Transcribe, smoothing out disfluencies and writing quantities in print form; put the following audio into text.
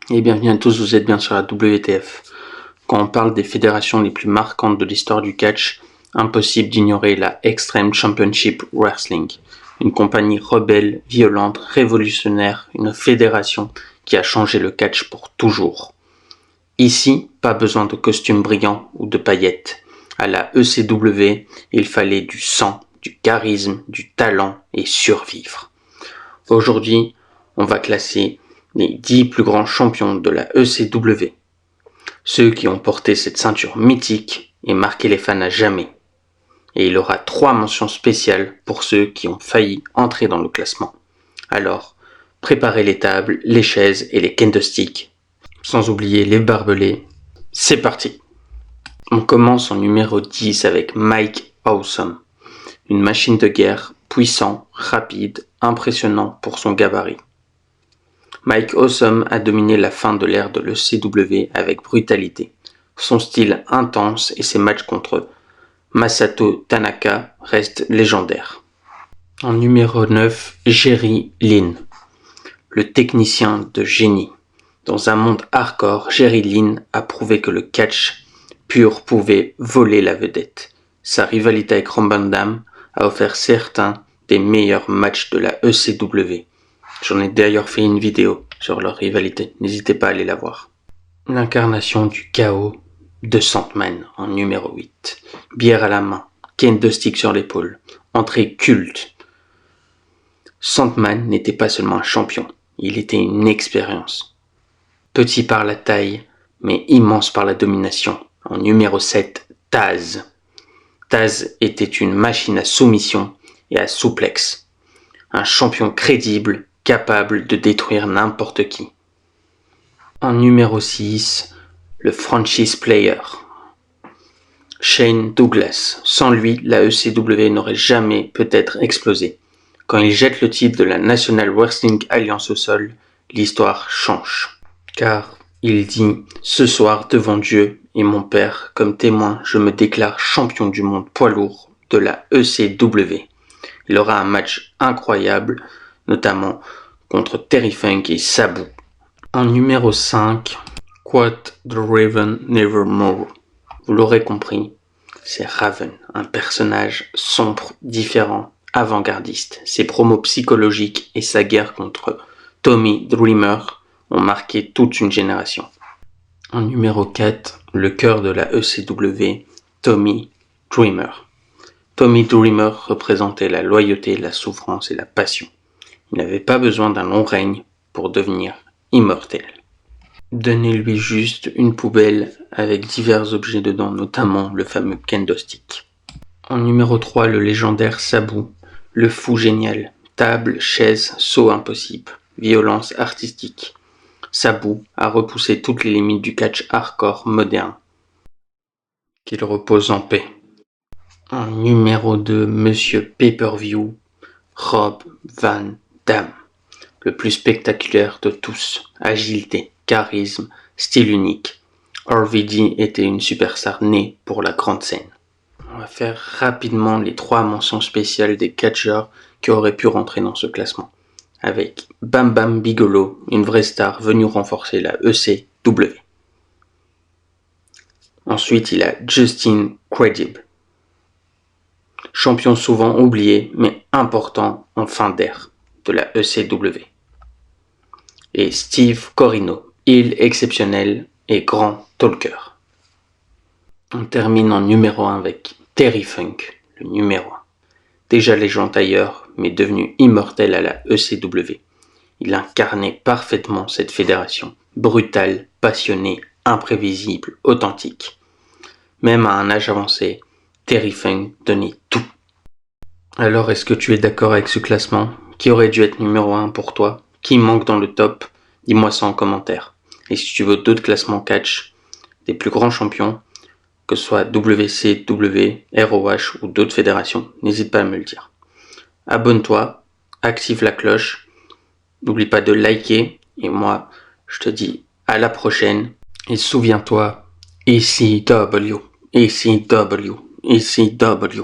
Et bienvenue à tous, vous êtes bien sur la WTF. Quand on parle des fédérations les plus marquantes de l'histoire du catch, impossible d'ignorer la Extreme Championship Wrestling, une compagnie rebelle, violente, révolutionnaire, une fédération qui a changé le catch pour toujours. Ici, pas besoin de costumes brillants ou de paillettes. À la ECW, il fallait du sang, du charisme, du talent et survivre. Aujourd'hui, on va classer les 10 plus grands champions de la ECW. Ceux qui ont porté cette ceinture mythique et marqué les fans à jamais. Et il y aura 3 mentions spéciales pour ceux qui ont failli entrer dans le classement. Alors, préparez les tables, les chaises et les candlesticks. Sans oublier les barbelés. C'est parti! On commence en numéro 10 avec Mike Awesome. Une machine de guerre, puissant, rapide, impressionnant pour son gabarit. Mike Awesome a dominé la fin de l'ère de l'ECW avec brutalité. Son style intense et ses matchs contre Masato Tanaka restent légendaires. En numéro 9, Jerry Lynn, le technicien de génie. Dans un monde hardcore, Jerry Lynn a prouvé que le catch pur pouvait voler la vedette. Sa rivalité avec Rob Van Dam a offert certains des meilleurs matchs de la ECW. J'en ai d'ailleurs fait une vidéo sur leur rivalité, n'hésitez pas à aller la voir. L'incarnation du chaos de Sandman en numéro 8. Bière à la main, candlestick sur l'épaule, entrée culte. Sandman n'était pas seulement un champion, il était une expérience. Petit par la taille, mais immense par la domination. En numéro 7, Taz. Taz était une machine à soumission et à souplex. Un champion crédible, capable de détruire n'importe qui. En numéro 6, le franchise player. Shane Douglas. Sans lui, la ECW n'aurait jamais peut-être explosé. Quand il jette le titre de la National Wrestling Alliance au sol, l'histoire change. Car il dit « Ce soir, devant Dieu et mon père, comme témoin, je me déclare champion du monde poids lourd de la ECW. » Il aura un match incroyable, notamment contre Terry Funk et Sabu. En numéro 5, Quote the Raven Nevermore. Vous l'aurez compris, c'est Raven, un personnage sombre, différent, avant-gardiste. Ses promos psychologiques et sa guerre contre Tommy Dreamer ont marqué toute une génération. En numéro 4, le cœur de la ECW, Tommy Dreamer. Tommy Dreamer représentait la loyauté, la souffrance et la passion. Il n'avait pas besoin d'un long règne pour devenir immortel. Donnez-lui juste une poubelle avec divers objets dedans, notamment le fameux candlestick. En numéro 3, le légendaire Sabu, le fou génial. Table, chaise, saut impossible, violence artistique. Sabu a repoussé toutes les limites du catch hardcore moderne. Qu'il repose en paix. En numéro 2, Monsieur Pay-Per-View, Rob Van Dam. Le plus spectaculaire de tous. Agilité, charisme, style unique. RVD était une superstar née pour la grande scène. On va faire rapidement les 3 mentions spéciales des catcheurs qui auraient pu rentrer dans ce classement. Avec Bam Bam Bigelow, une vraie star venue renforcer la ECW. Ensuite, il a Justin Credible. Champion souvent oublié, mais important en fin d'ère de la ECW. Et Steve Corino, heel exceptionnel et grand talker. On termine en numéro 1 avec Terry Funk, le numéro 1. Déjà légende ailleurs, mais devenu immortel à la ECW. Il incarnait parfaitement cette fédération, brutale, passionnée, imprévisible, authentique. Même à un âge avancé, Terry Funk donnait tout. Alors, est-ce que tu es d'accord avec ce classement? Qui aurait dû être numéro 1 pour toi? Qui manque dans le top? Dis-moi ça en commentaire. Et si tu veux d'autres classements catch, des plus grands champions, que ce soit WCW, ROH ou d'autres fédérations, n'hésite pas à me le dire. Abonne-toi, active la cloche, n'oublie pas de liker, et moi, je te dis à la prochaine, et souviens-toi, ECW, ECW, ECW.